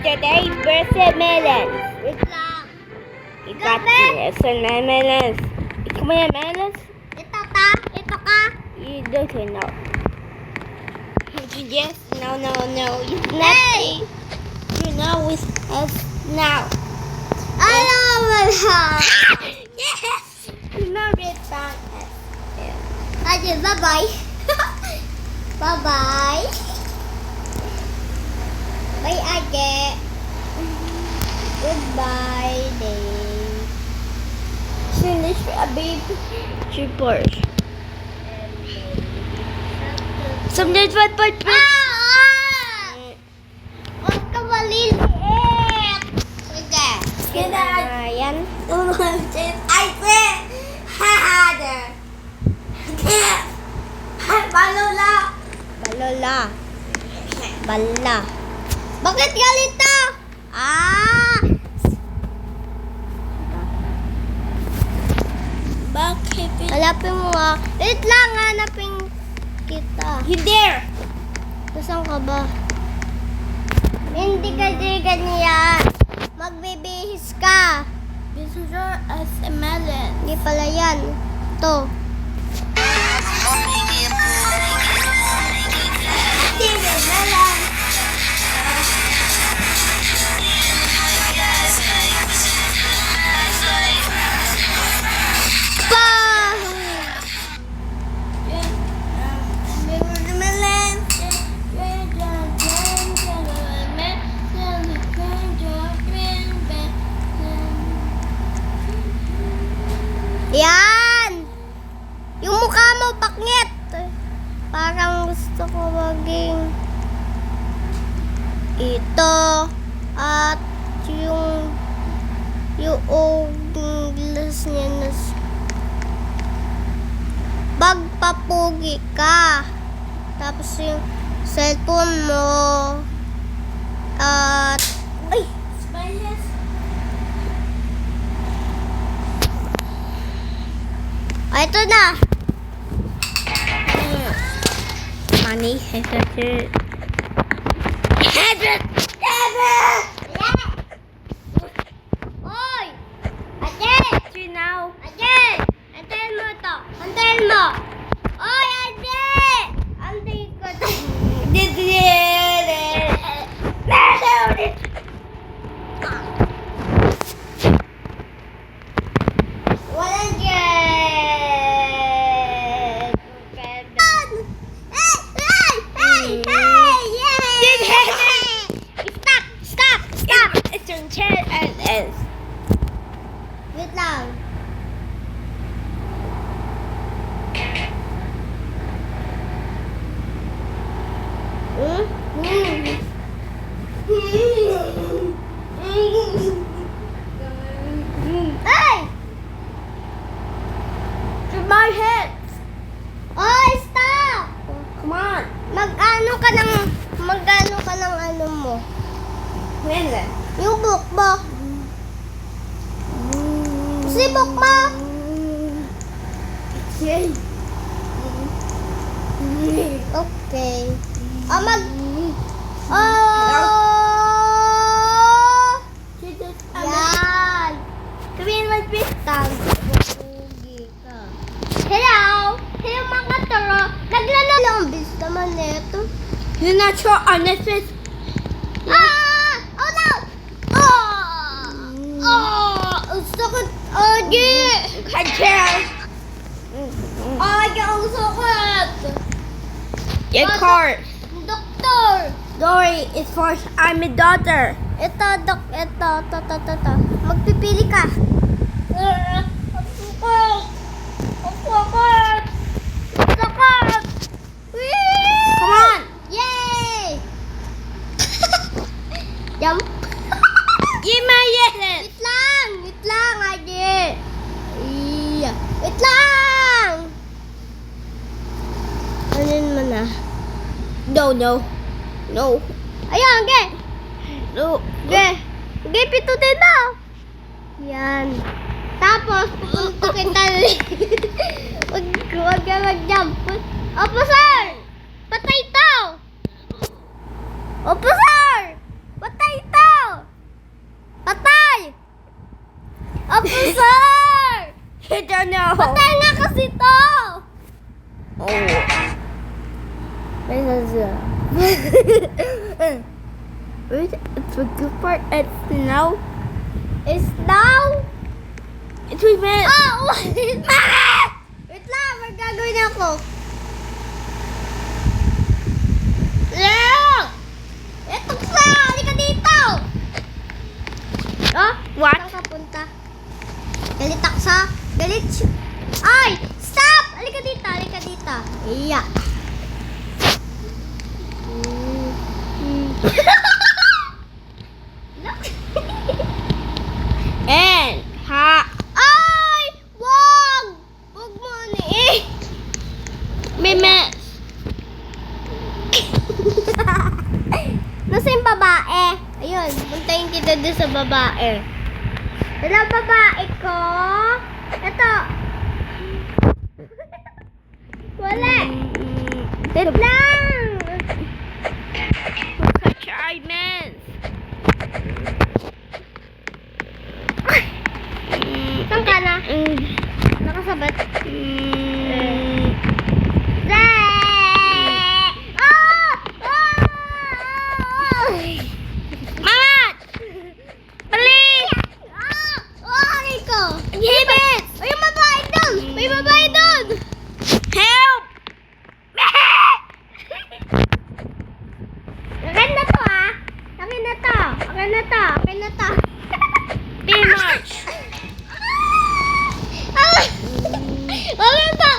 today birthday melons. Wait lang. You got this and melons. Come on, melons. Ito ka? Ito ka? You don't know. Yes, no. It's not. Hey! You know it's us now. Alam mo ha? Yes! You know it's not us. Ate, bye-bye. Bye-bye. Bye, Ate. Goodbye, Dave. Finish a baby. Porsche. Someday what part? Huwag ka maliliit. Sige. Yan. I say, harder. Balula. Bala. Bakit galita? Bakit? Hanapin mo nga. Wait lang, hanapin kita. You there? Saan ka ba? Hindi ka ganyan. Magbibihis ka. This is as a melon. Hindi pala yan. Ito. Yan! Yung mukha mo pakngit. Parang gusto ko maging ito at yung glass niya na bagpapugi ka. Tapos yung cellphone mo at ay! Ito na. Money has a Oy! Ate! you know. Ate! Antayin mo to. Antayin mo. Oy, ate! Antayin ko to. Walang jet. Hey! Stop! It's your chair and Wait lang. Ay! to my head. Oy, stop! Come on. Mag-ano ka ng ano mo? Melon. Yung book mo. Si book mo. Yay. Okay. Oh, yan. Sabihin mo, Tristan. Pugi ka. Hello? Hello mga taro. Naglala lang. Ang bis naman neto. You're not sure on this is. Oh no! Ang sakit. Adi! Chair. Adi, ang sakit. Your car. Doktor. Dory is for I'm a daughter. Ito. Magpipili ka. Ang sakit. Come on. Yay! Jump. Give my yes. Wait lang, Adi. Iya. Wait lang. Anin mo na. No. Ayan, ge. No. Ge, pitutin na. Yan. Tapos, pupunta kita. Huwag ka mag-jump. Opo, sir! Patay ito! Opo, sir! Patay ito! no. Patay nga kasi to! Oh. Wait, it's a good part. It's now. Is now? It's 3 minutes. Oh! Wait lang, magagawin ako. Lang! Eto sa! Halika dito! Oh, What? saan ka punta? Galit taksa? Galit Ay! Stop! Halika dito, halika dito. Iya. And ha. Ay! Wag! Wag mo na eh! May minutes. Nasa yung babae? Ayun, puntayin kita doon sa babae. Wala babae ko? Ito. Wala. Wait lang. Such 5 minutes. Saan ka na? Nakasabat. Mamat! Please! Hibit! May babae doon! May babae doon! Help! Akin na to ah! Akin na to! Akin na to! Akin na to! Be much. Akin to!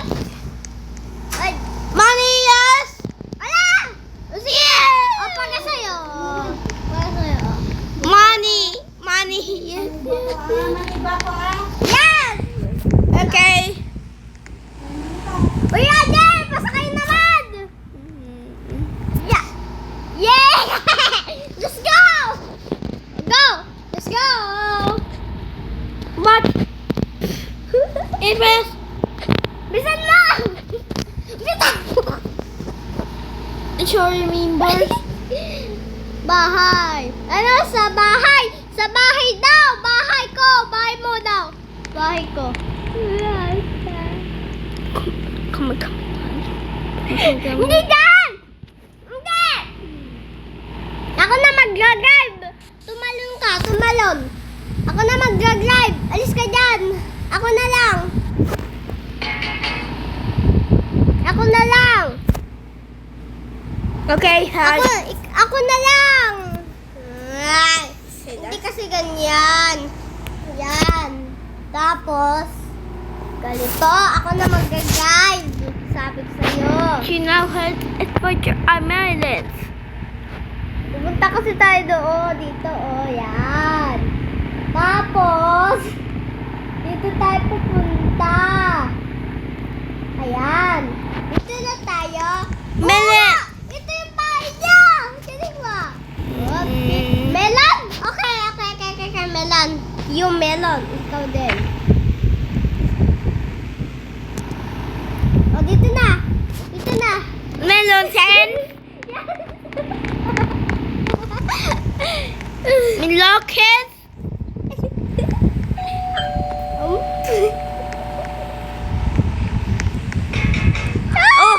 Ay! Money, yes! Ala! O sige! O, para sa'yo! Para sa'yo. Money! Money, yes. Yes! Okay. Uy, Adel! Pasakay naman! Yeah! Yeah! Let's go! Go! Let's go! But invest. Bisan lang! Bisan! Sorry, member. Bahay! Ano sa bahay? Sa bahay daw! Bahay ko! Bahay mo daw! Bahay ko. Come on. Hindi dyan! Hindi! Ako na mag-drive! Tumalon ka, tumalon! Ako na mag-drive! Alis ka dyan! Ako na lang! Ako na lang! Okay, Ako na lang! Ay, hindi kasi ganyan. Yan. Tapos, ganito, ako na mag-drive. Sabi ko sa'yo. She now has exposure minutes. Pupunta kasi tayo doon. Dito, oh. Yan. Tapos, dito tayo pupunta. Ayan. Dito na tayo. Minute. Ito yung bahay niya. Kinig mo. Melon? Okay. Melon. Yung melon. Ikaw din. O, dito na. Dito na. Melon 10. Milokes. Oh.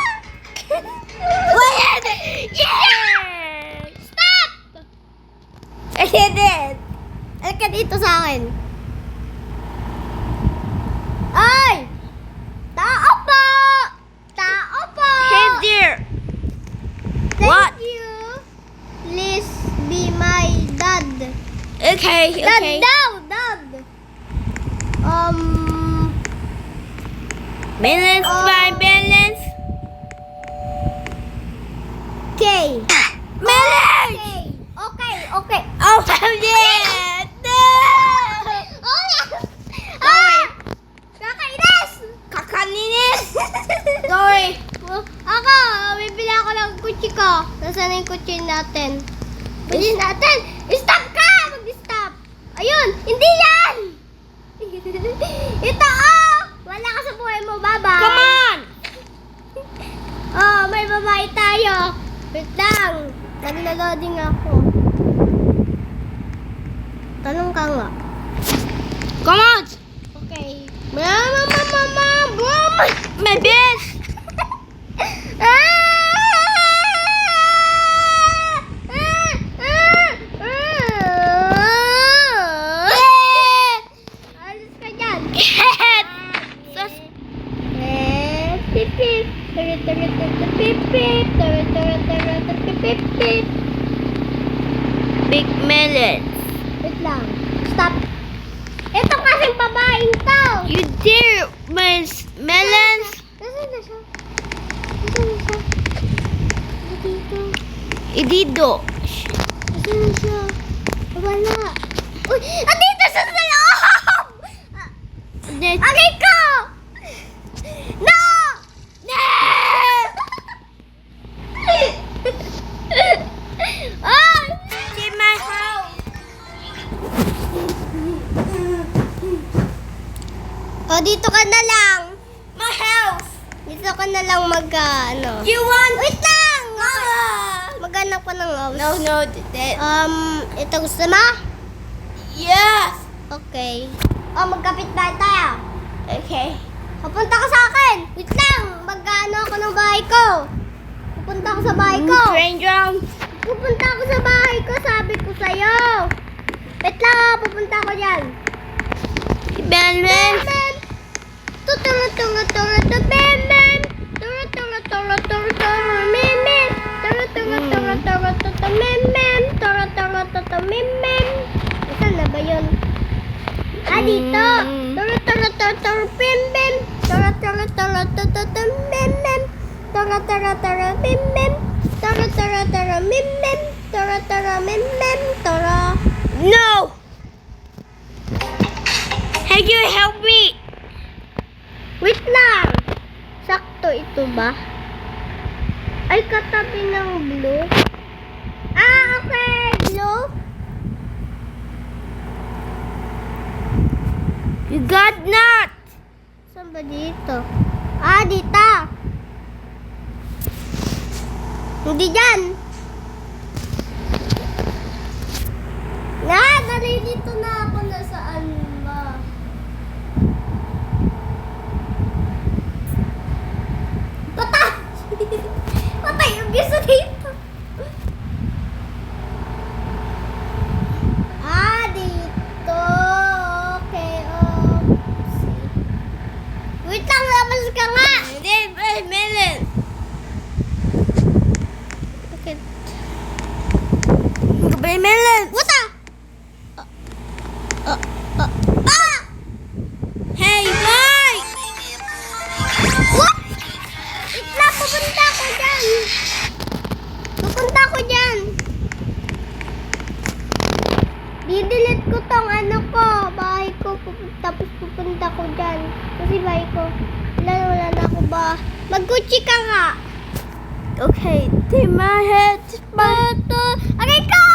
Wait. Yes. Stop! I did it. Halika dito sa akin. Ay! Tao po! Tao po! Hey dear. Thank What? you. Please be my dad. Okay. Dad Okay. daw! Dad! Balance by balance. K. Balance. Okay. Oh, found it. No. Oh, yeah. Ah! Kakainis! Kakaninis. Sorry. Ako, bibili ako ng kutsi ko. Nasaan na yung kutsi natin? Kutsi natin! Stop ka! Mag-stop! Ayun! Hindi yan! Ito, oh! Wala ka sa buhay mo. Bye-bye! Come on. Oh, may babae tayo. Wait lang. Naglo-loading ako. Tanong ka nga. Come on. Okay. Mama! My best! Alis ka dyan. Cat! Sus! Pip pip. Tara tara tara pip pip. Tara tara tara tara pip pip. Big melon. Wait lang. Stop. Ito kasing babaeng to. You dare my melons? Nasaan na siya? Nasaan na siya? Dito. Idido. Nasaan na siya? Wala. Uy! Andito siya sa loob! Aray ko! No! No! Oh! In my house. Oh, dito ka na lang. My house. Dito ka na lang ano. You want? Wait lang! Maghanap ka ng house. No, that. Ito gusto mo? Yes. Okay. Oh, magkapit bahay tayo. Okay. Pupunta ka sa akin. Wait lang. Mag-ano ako ng bahay ko. Pupunta ako sa bahay ko. Train drum. Pupunta ako sa bahay ko. Sabi ko sa'yo. Wait lang ah. Pupunta ako dyan. Melon. Bam! Tuturo, turo, turo, turo, bam, bam! Turo, turo, turo, turo, turo, mem, mem! Turo, turo, turo, turo, turo, mem, mem! Turo, turo, turo, mem, mem! Saan na ba yun? Ah, dito! Turo, turo, turo, turo, bim, bim! Turo, turo, turo, turo, turo, mem, mem! Turo, turo, turo, mem, mem! Turo, turo, turo, mem, mem! Turo, turo, mem, mem! Turo! No. Can you help me? Wait lang! Sakto ito ba? Ay, katabi ng blue. Ah, okay! Blue? You got nut. Saan ba dito? Ah, dito! Hindi dyan! Dali dito na ako. Nasaan ba? Patay! Patay yung gusto dito. Ah, dito. Okay, oops. Wait lang, labas ka nga. Hindi, melon. Okay. Goodbye, melon. What the? Ah! Hey, boy. What? Wait lang, pupunta ko dyan. Pupunta ko dyan. Didelete ko tong ano ko, bahay ko. Tapos pupunta ko dyan. Kasi bahay ko. Wala na ako ba? Mag-Gucci ka nga. Okay, take my head. Bato. Aray ko!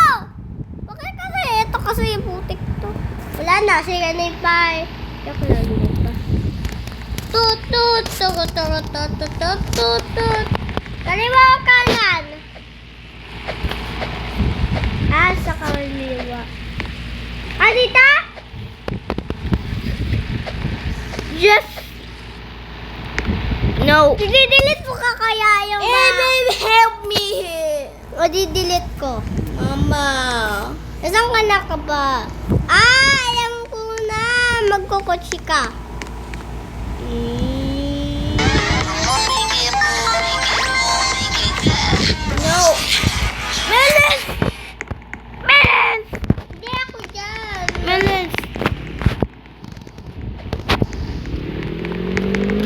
Bakit kasi? Ito kasi yung putik to. Wala na. Sira na yung bahay. Ito lang yun pa. Tut, tut, tut, tut, tut, tut, tut, tut, tut. Kaliwa o kanan? Ah, sa kaliwa. Ah, dito? Yes. No. Didelete mo ka kaya yung And then help me here. O, didelete ko. Mama. Nasaan ka na ka ba? Ah, alam ko na. Magkukutsi ka. No. Melon. Melon. Hindi ako dyan. Melon.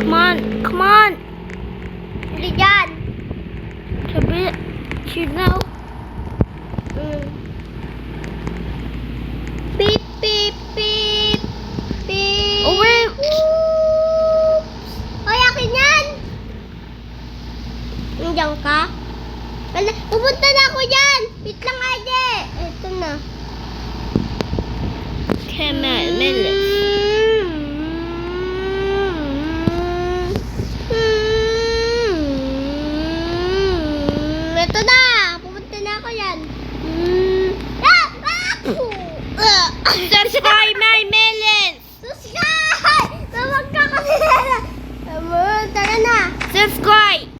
Come on. Come on. Hindi dyan. Sabi. You know. Beep, beep, beep. Beep. Oh, wait. Oy, akin yan. Nandiyan ka? Wala, pupunta na ako dyan. Wait lang, Ade. Ito na. Come on, Melon. Ito na. Pupunta na ako yan. Ah! Ah! Subscribe my melon. Subscribe! Tawag ka kasi. Tama. subscribe.